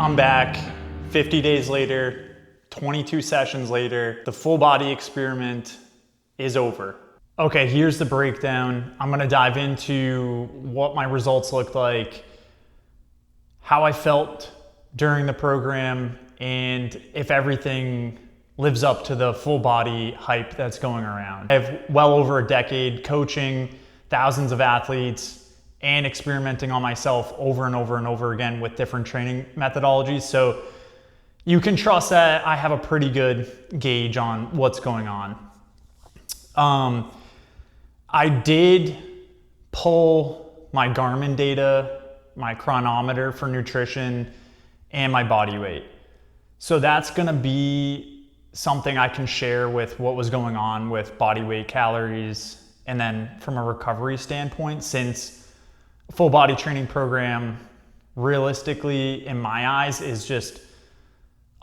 I'm back 50 days later, 22 sessions later. The full body experiment is over. Okay, here's the breakdown. I'm gonna dive into what my results looked like, how I felt during the program, and if everything lives up to the full body hype that's going around. I have well over a decade coaching thousands of athletes and experimenting on myself over and over and over again with different training methodologies. So you can trust that I have a pretty good gauge on what's going on. I did pull my Garmin data, my chronometer for nutrition, and my body weight. So that's gonna be something I can share with what was going on with body weight, calories, and then from a recovery standpoint, since a full body training program, realistically, in my eyes, is just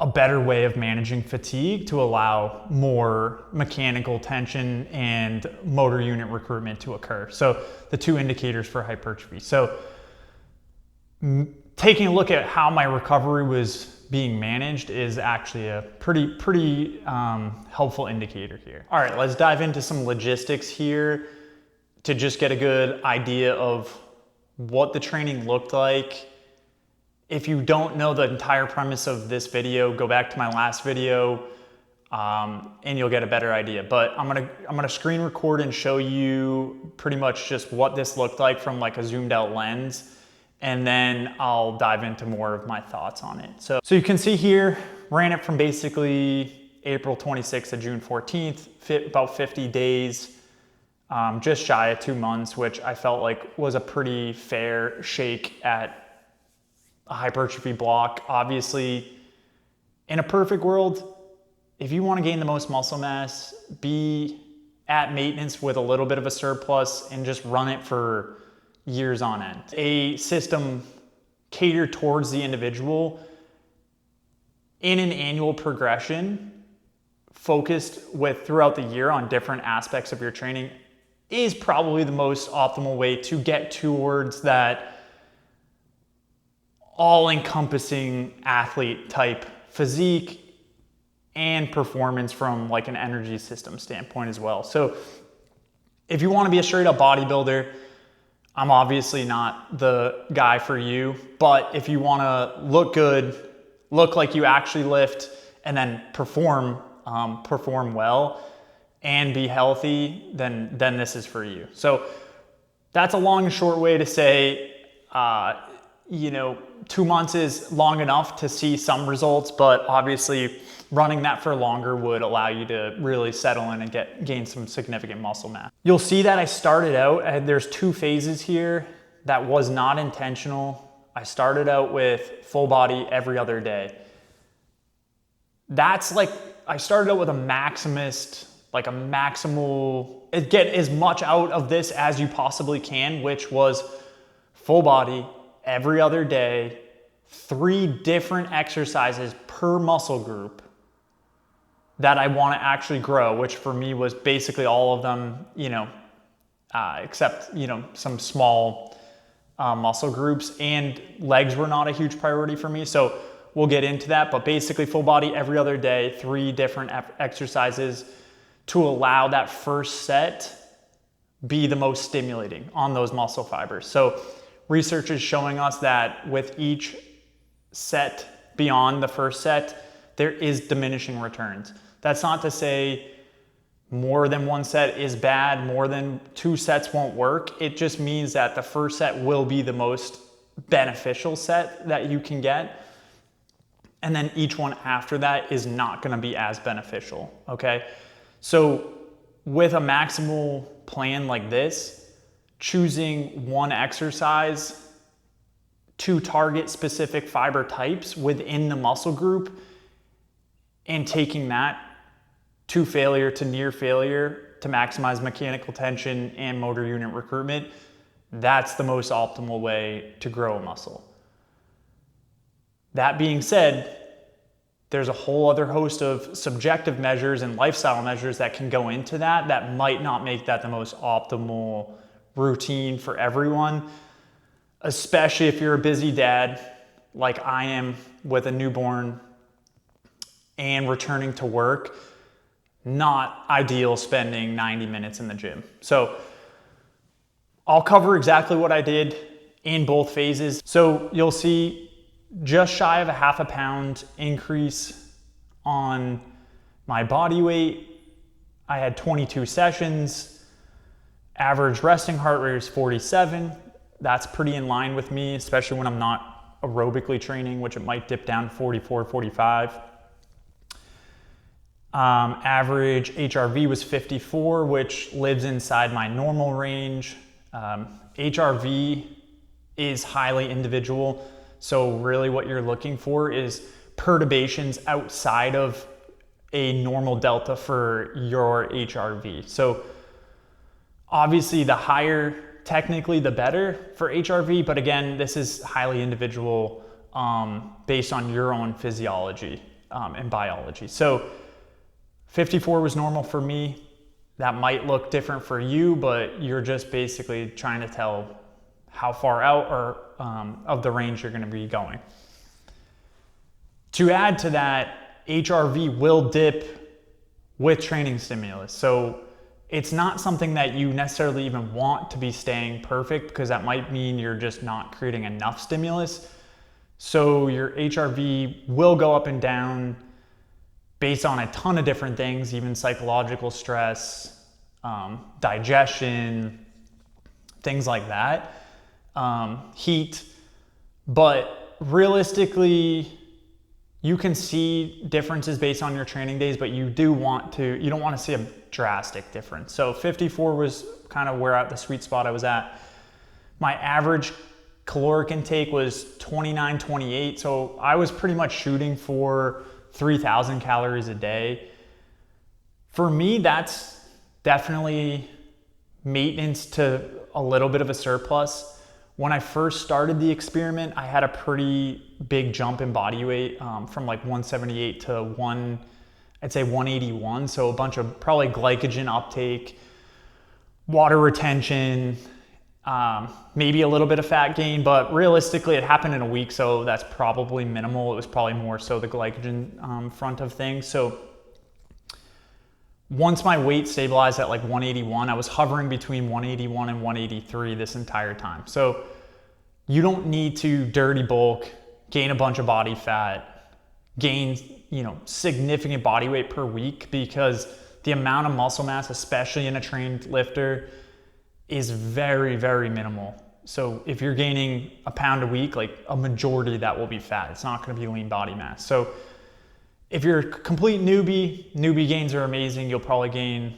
a better way of managing fatigue to allow more mechanical tension and motor unit recruitment to occur. So the two indicators for hypertrophy. So taking a look at how my recovery was being managed is actually a pretty helpful indicator here. All right, let's dive into some logistics here to just get a good idea of what the training looked like. If you don't know the entire premise of this video, go back to my last video and you'll get a better idea. But I'm gonna screen record and show you pretty much just what this looked like from like a zoomed out lens, and then I'll dive into more of my thoughts on it. So you can see here, ran it from basically April 26th to June 14th, about 50 days. Just shy of 2 months, which I felt like was a pretty fair shake at a hypertrophy block. Obviously, in a perfect world, if you want to gain the most muscle mass, be at maintenance with a little bit of a surplus and just run it for years on end. A system catered towards the individual in an annual progression, focused with throughout the year on different aspects of your training, is probably the most optimal way to get towards that all-encompassing athlete type physique and performance from like an energy system standpoint as well. So if you want to be a straight up bodybuilder, I'm obviously not the guy for you, but if you want to look good, look like you actually lift, and then perform well, and be healthy, then this is for you. So that's a long and short way to say, 2 months is long enough to see some results, but obviously running that for longer would allow you to really settle in and gain some significant muscle mass. You'll see that I started out, and there's 2 phases here that was not intentional. I started out with full body every other day. That's like, I started out with a maximal, get as much out of this as you possibly can, which was full body every other day, 3 different exercises per muscle group that I want to actually grow, which for me was basically all of them, except, some small muscle groups, and legs were not a huge priority for me. So we'll get into that, but basically full body every other day, 3 different exercises to allow that first set be the most stimulating on those muscle fibers. So research is showing us that with each set beyond the first set, there is diminishing returns. That's not to say more than 1 set is bad, more than 2 sets won't work. It just means that the first set will be the most beneficial set that you can get. And then each one after that is not gonna be as beneficial, okay? So with a maximal plan like this, choosing 1 exercise to target specific fiber types within the muscle group and taking that to failure, to near failure, to maximize mechanical tension and motor unit recruitment, that's the most optimal way to grow a muscle. That being said, there's a whole other host of subjective measures and lifestyle measures that can go into that might not make that the most optimal routine for everyone, especially if you're a busy dad like I am with a newborn and returning to work, not ideal spending 90 minutes in the gym. So I'll cover exactly what I did in both phases. So you'll see just shy of a half a pound increase on my body weight. I had 22 sessions. Average resting heart rate is 47. That's pretty in line with me, especially when I'm not aerobically training, which it might dip down to 44, 45. Average HRV was 54, which lives inside my normal range. HRV is highly individual. So really what you're looking for is perturbations outside of a normal delta for your HRV. So obviously the higher technically the better for HRV, but again, this is highly individual based on your own physiology and biology. So 54 was normal for me. That might look different for you, but you're just basically trying to tell how far out or of the range you're going to be going. To add to that, HRV will dip with training stimulus. So it's not something that you necessarily even want to be staying perfect, because that might mean you're just not creating enough stimulus. So your HRV will go up and down based on a ton of different things, even psychological stress, digestion, things like that, heat. But realistically, you can see differences based on your training days, but you don't want to see a drastic difference. So 54 was kind of where at the sweet spot I was at. My average caloric intake was 29, 28. So I was pretty much shooting for 3,000 calories a day. For me, that's definitely maintenance to a little bit of a surplus. When I first started the experiment, I had a pretty big jump in body weight from like 178 to 181. So a bunch of probably glycogen uptake, water retention, maybe a little bit of fat gain, but realistically it happened in a week. So that's probably minimal. It was probably more so the glycogen front of things. So once my weight stabilized at like 181, I was hovering between 181 and 183 this entire time. So you don't need to dirty bulk, gain a bunch of body fat, gain, significant body weight per week, because the amount of muscle mass, especially in a trained lifter, is very, very minimal. So if you're gaining a pound a week, like a majority of that will be fat. It's not going to be lean body mass. So if you're a complete newbie gains are amazing. You'll probably gain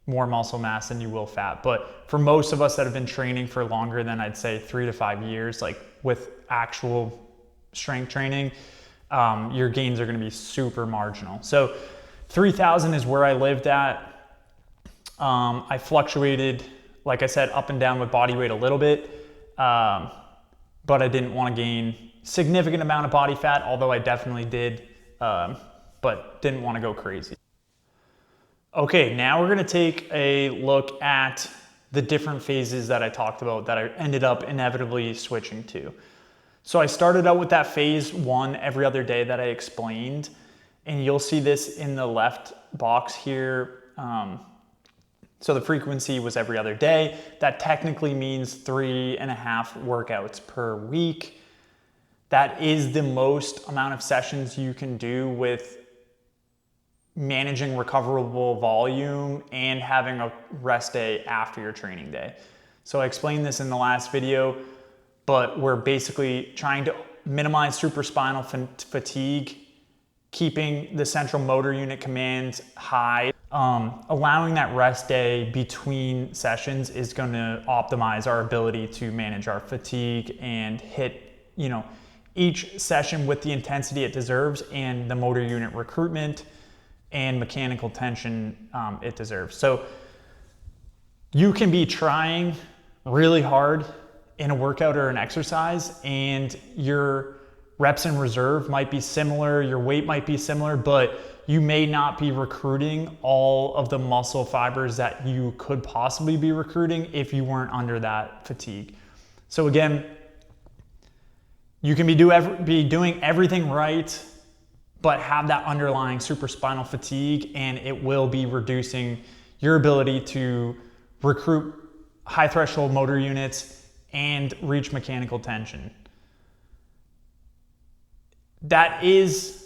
more muscle mass than you will fat. But for most of us that have been training for longer than I'd say 3 to 5 years, like with actual strength training, your gains are going to be super marginal. So 3,000 is where I lived at. I fluctuated, like I said, up and down with body weight a little bit, but I didn't want to gain significant amount of body fat, although I definitely did, but didn't want to go crazy. Okay, now we're going to take a look at the different phases that I talked about that I ended up inevitably switching to. So I started out with that phase 1 every other day that I explained, and you'll see this in the left box here. So the frequency was every other day. That technically means 3.5 workouts per week. That is the most amount of sessions you can do with managing recoverable volume and having a rest day after your training day. So I explained this in the last video, but we're basically trying to minimize supraspinal fatigue, keeping the central motor unit commands high. Allowing that rest day between sessions is going to optimize our ability to manage our fatigue and hit, each session with the intensity it deserves and the motor unit recruitment and mechanical tension it deserves. So you can be trying really hard in a workout or an exercise, and your reps in reserve might be similar, your weight might be similar, but you may not be recruiting all of the muscle fibers that you could possibly be recruiting if you weren't under that fatigue. So again, You can be doing everything right, but have that underlying supraspinal fatigue, and it will be reducing your ability to recruit high threshold motor units and reach mechanical tension. That is,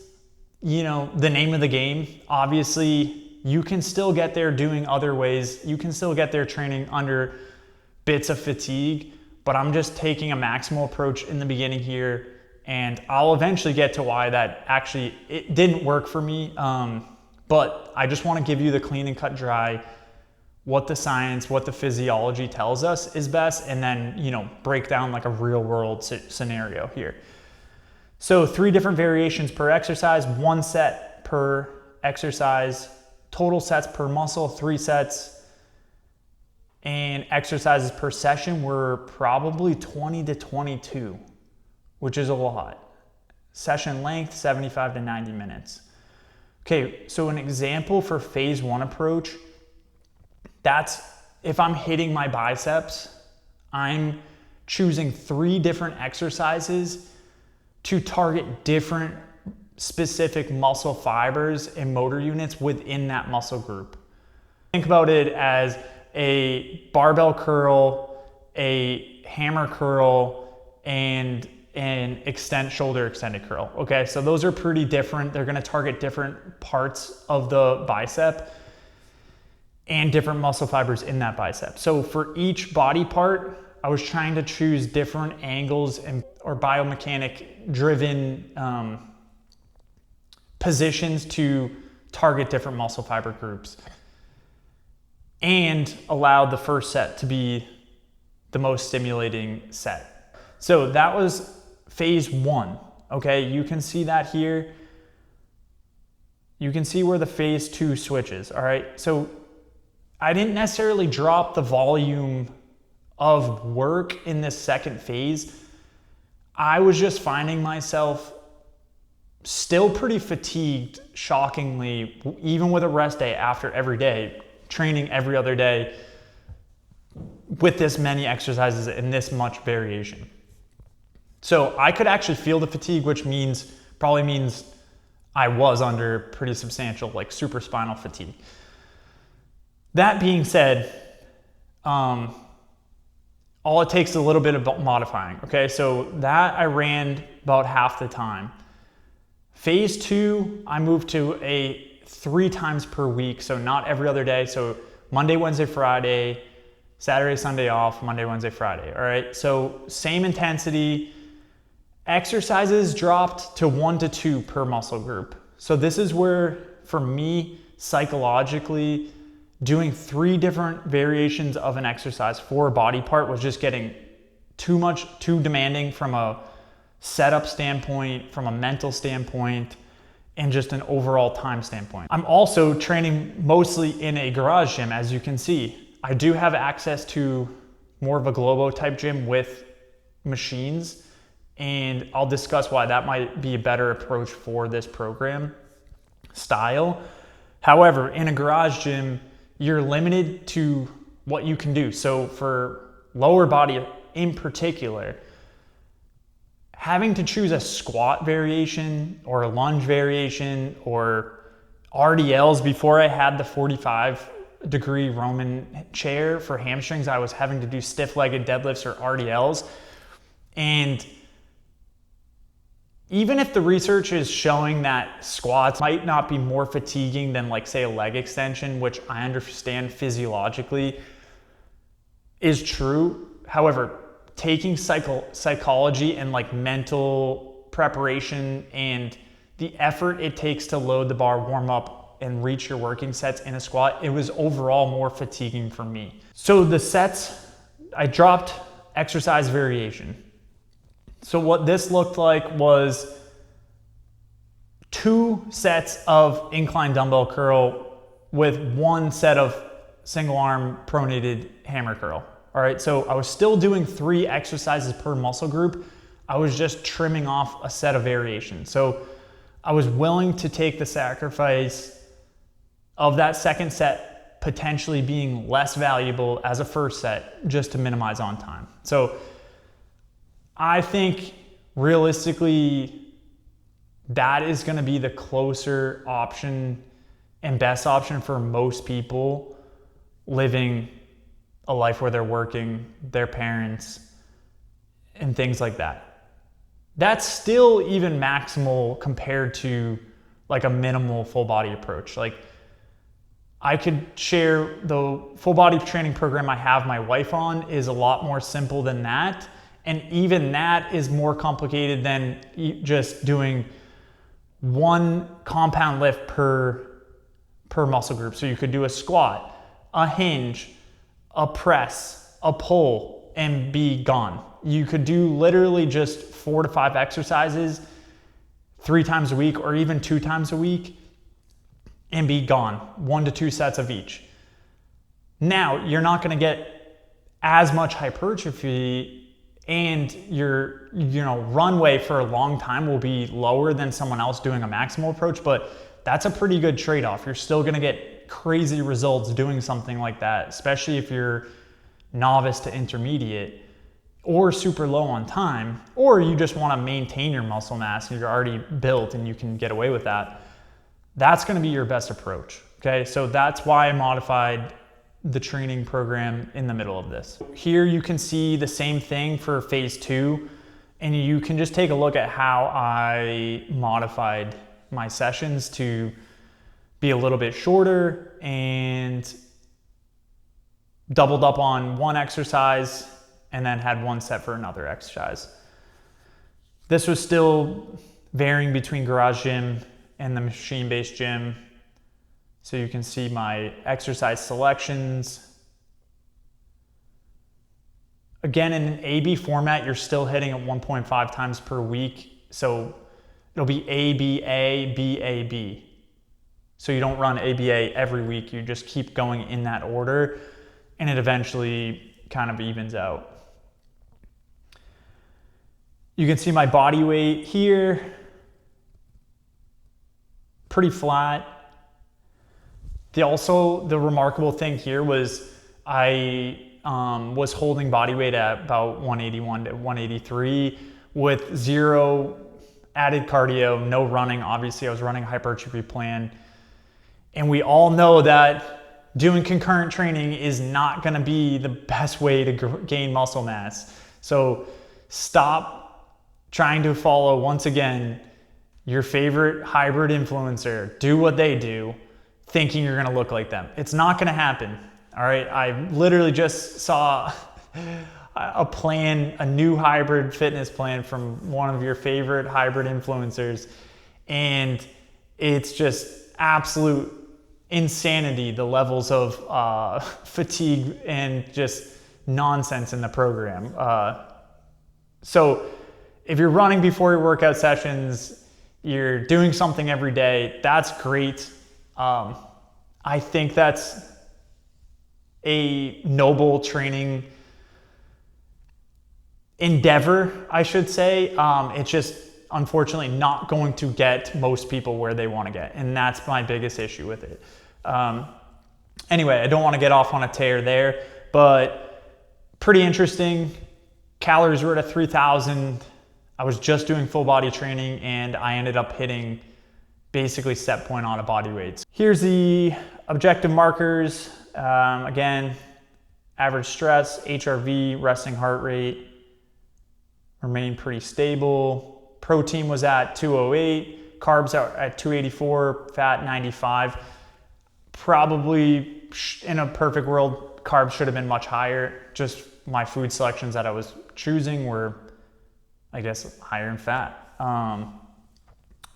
the name of the game. Obviously, you can still get there doing other ways. You can still get there training under bits of fatigue, but I'm just taking a maximal approach in the beginning here, and I'll eventually get to why that actually, it didn't work for me. But I just want to give you the clean and cut dry, what the science, what the physiology tells us is best, and then, break down like a real world scenario here. So 3 different variations per exercise, 1 set per exercise, total sets per muscle, 3 sets, and exercises per session were probably 20 to 22, which is a lot. Session length, 75 to 90 minutes. Okay, so an example for phase 1 approach, that's if I'm hitting my biceps, I'm choosing 3 different exercises to target different specific muscle fibers and motor units within that muscle group. Think about it as a barbell curl, a hammer curl, and an shoulder extended curl. Okay, so those are pretty different. They're gonna target different parts of the bicep and different muscle fibers in that bicep. So for each body part, I was trying to choose different angles or biomechanic driven positions to target different muscle fiber groups, and allowed the first set to be the most stimulating set. So that was phase 1. Okay, you can see that here. You can see where the phase 2 switches. All right, so I didn't necessarily drop the volume of work in this second phase. I was just finding myself still pretty fatigued, shockingly, even with a rest day after every day, training every other day with this many exercises and this much variation. So I could actually feel the fatigue, which probably means I was under pretty substantial supraspinal fatigue. That being said, all it takes is a little bit of modifying. Okay, so that I ran about half the time. Phase 2, I moved to a 3 times per week, so not every other day. So Monday, Wednesday, Friday, Saturday, Sunday off, Monday, Wednesday, Friday. All right, so same intensity. Exercises dropped to 1 to 2 per muscle group. So this is where, for me, psychologically, doing 3 different variations of an exercise for a body part was just getting too demanding from a setup standpoint, from a mental standpoint, and just an overall time standpoint. I'm also training mostly in a garage gym, as you can see. I do have access to more of a Globo type gym with machines, and I'll discuss why that might be a better approach for this program style. However, in a garage gym, you're limited to what you can do. So for lower body in particular, having to choose a squat variation or a lunge variation or RDLs, before I had the 45-degree Roman chair for hamstrings, I was having to do stiff-legged deadlifts or RDLs. And even if the research is showing that squats might not be more fatiguing than say a leg extension, which I understand physiologically is true. However, taking psychology and mental preparation and the effort it takes to load the bar, warm up, and reach your working sets in a squat, it was overall more fatiguing for me. So the sets, I dropped exercise variation. So what this looked like was 2 sets of incline dumbbell curl with 1 set of single arm pronated hammer curl. All right, so I was still doing 3 exercises per muscle group. I was just trimming off a set of variations. So I was willing to take the sacrifice of that second set potentially being less valuable as a first set just to minimize on time. So I think realistically, that is going to be the closer option and best option for most people living a life where they're working, their parents, and things like that. That's still even maximal compared to like a minimal full body approach. Like, I could share the full body training program I have my wife on is a lot more simple than that. And even that is more complicated than just doing one compound lift per muscle group. So you could do a squat, a hinge, a press, a pull, and be gone. You could do literally just 4 to 5 exercises 3 times a week or even 2 times a week and be gone. 1 to 2 sets of each. Now, you're not going to get as much hypertrophy, and your runway for a long time will be lower than someone else doing a maximal approach, but that's a pretty good trade-off. You're still going to get crazy results doing something like that, especially if you're novice to intermediate or super low on time, or you just want to maintain your muscle mass and you're already built and you can get away with that. That's going to be your best approach. Okay, so that's why I modified the training program in the middle of this. Here you can see the same thing for phase 2, and you can just take a look at how I modified my sessions to be a little bit shorter and doubled up on one exercise and then had one set for another exercise. This was still varying between garage gym and the machine-based gym. So you can see my exercise selections. Again, in an AB format, you're still hitting at 1.5 times per week. So it'll be ABA, BAB. So you don't run ABA every week. You just keep going in that order, and it eventually kind of evens out. You can see my body weight here. Pretty flat. The remarkable thing here was I was holding body weight at about 181 to 183 with 0 added cardio, no running. Obviously, I was running a hypertrophy plan. And we all know that doing concurrent training is not going to be the best way to gain muscle mass. So stop trying to follow, once again, your favorite hybrid influencer. Do what they do, thinking you're gonna look like them. It's not gonna happen, all right? I literally just saw a new hybrid fitness plan from one of your favorite hybrid influencers, and it's just absolute insanity, the levels of fatigue and just nonsense in the program. So if you're running before your workout sessions, you're doing something every day, that's great. I think that's a noble training endeavor, I should say. It's just unfortunately not going to get most people where they want to get, and that's my biggest issue with it. Anyway, I don't want to get off on a tear there, but pretty interesting. Calories were at 3,000. I was just doing full body training, and I ended up hitting basically set point on a body weights. Here's the objective markers. Again, average stress, HRV, resting heart rate remained pretty stable. Protein was at 208, carbs at 284, fat 95. Probably in a perfect world, carbs should have been much higher. Just my food selections that I was choosing were, I guess, higher in fat.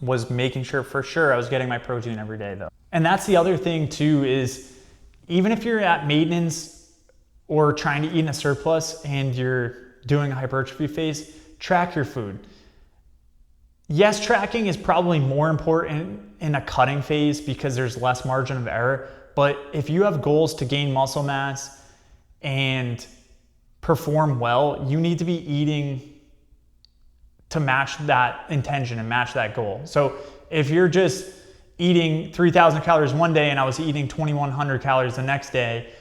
Was making sure for sure I was getting my protein every day though. And that's the other thing too, is even if you're at maintenance or trying to eat in a surplus and you're doing a hypertrophy phase, track your food. Yes, tracking is probably more important in a cutting phase because there's less margin of error. But if you have goals to gain muscle mass and perform well, you need to be eating to match that intention and match that goal. So if you're just eating 3,000 calories one day and I was eating 2,100 calories the next day,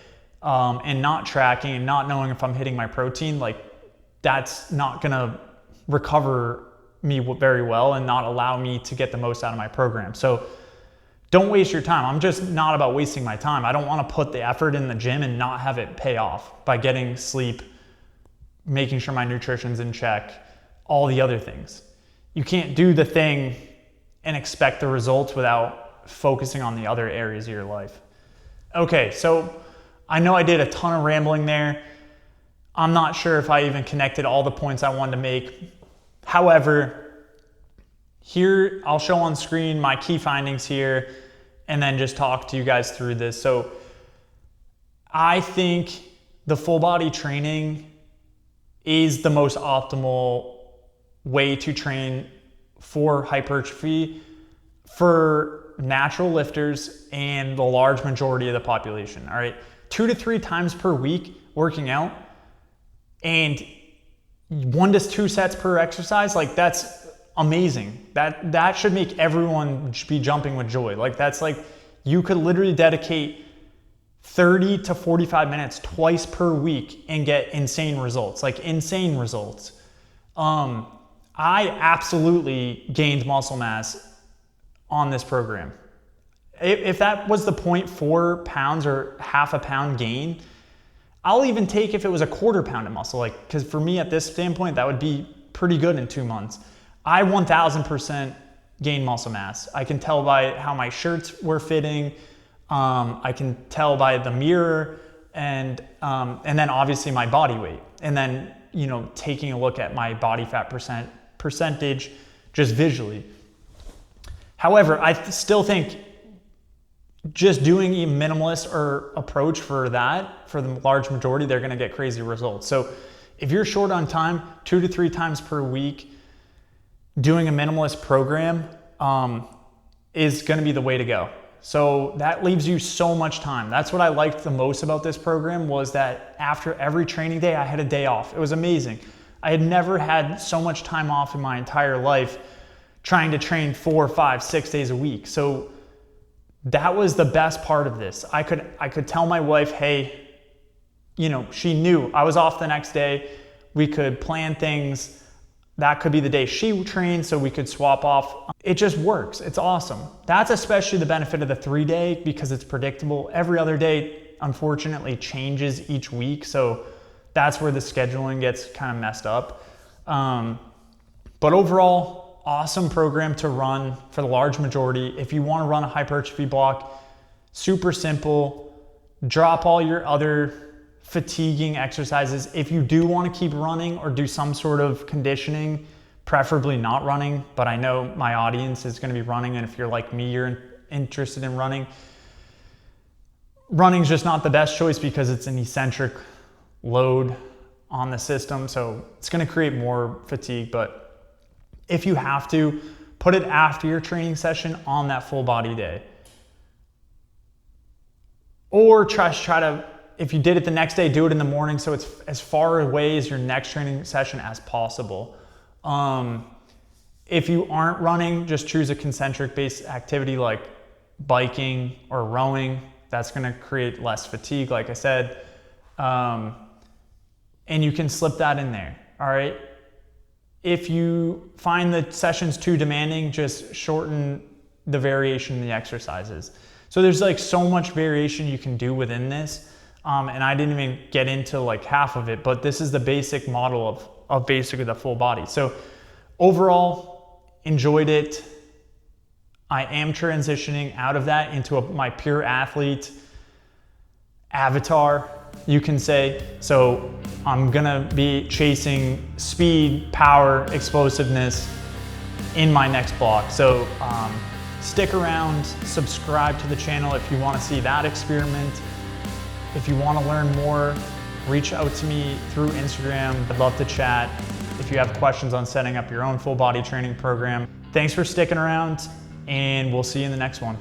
and not tracking and not knowing if I'm hitting my protein, like that's not gonna recover me very well and not allow me to get the most out of my program. So don't waste your time. I'm just not about wasting my time. I don't want to put the effort in the gym and not have it pay off by getting sleep, making sure my nutrition's in check, all the other things. You can't do the thing and expect the results without focusing on the other areas of your life. Okay, so I know I did a ton of rambling there. I'm not sure if I even connected all the points I wanted to make. However, here I'll show on screen my key findings here and then just talk to you guys through this. So I think the full body training is the most optimal way to train for hypertrophy for natural lifters and the large majority of the population. All right, 2 to 3 times per week working out and 1 to 2 sets per exercise, like that's amazing. That should make everyone be jumping with joy. Like that's like, you could literally dedicate 30 to 45 minutes twice per week and get insane results, like insane results. I absolutely gained muscle mass on this program. If that was the 0.4 pounds or half a pound gain, I'll even take if it was a quarter pound of muscle, like, because for me at this standpoint, that would be pretty good in 2 months. I 1000% gained muscle mass. I can tell by how my shirts were fitting. I can tell by the mirror and then obviously my body weight. And then, you know, taking a look at my body fat percentage just visually. However, I still think just doing a minimalist or approach for that, for the large majority, they're gonna get crazy results. So if you're short on time, 2 to 3 times per week, doing a minimalist program is gonna be the way to go. So that leaves you so much time. That's what I liked the most about this program, was that after every training day, I had a day off. It was amazing. I had never had so much time off in my entire life trying to train 4, 5, 6 days a week. So that was the best part of this. I could tell my wife, hey, you know, she knew I was off the next day. We could plan things. That could be the day she trained, so we could swap off. It just works. It's awesome. That's especially the benefit of the 3-day, because it's predictable. Every other day, unfortunately, changes each week. So that's where the scheduling gets kind of messed up. But overall, awesome program to run for the large majority. If you want to run a hypertrophy block, super simple. Drop all your other fatiguing exercises. If you do want to keep running or do some sort of conditioning, preferably not running, but I know my audience is going to be running, and if you're like me, you're interested in running. Running's just not the best choice because it's an eccentric load on the system, so it's going to create more fatigue. But if you have to, put it after your training session on that full body day. Or try to, if you did it the next day, do it in the morning so it's as far away as your next training session as possible. If you aren't running, just choose a concentric based activity like biking or rowing. That's going to create less fatigue, like I said. And you can slip that in there, all right? If you find the sessions too demanding, just shorten the variation in the exercises. So there's like so much variation you can do within this. And I didn't even get into like half of it, but this is the basic model of basically the full body. So overall, enjoyed it. I am transitioning out of that into my pure athlete avatar, you can say. So I'm gonna be chasing speed, power, explosiveness in my next block. So stick around, subscribe to the channel if you wanna see that experiment. If you want to learn more, reach out to me through Instagram. I'd love to chat. If you have questions on setting up your own full body training program. Thanks for sticking around, and we'll see you in the next one.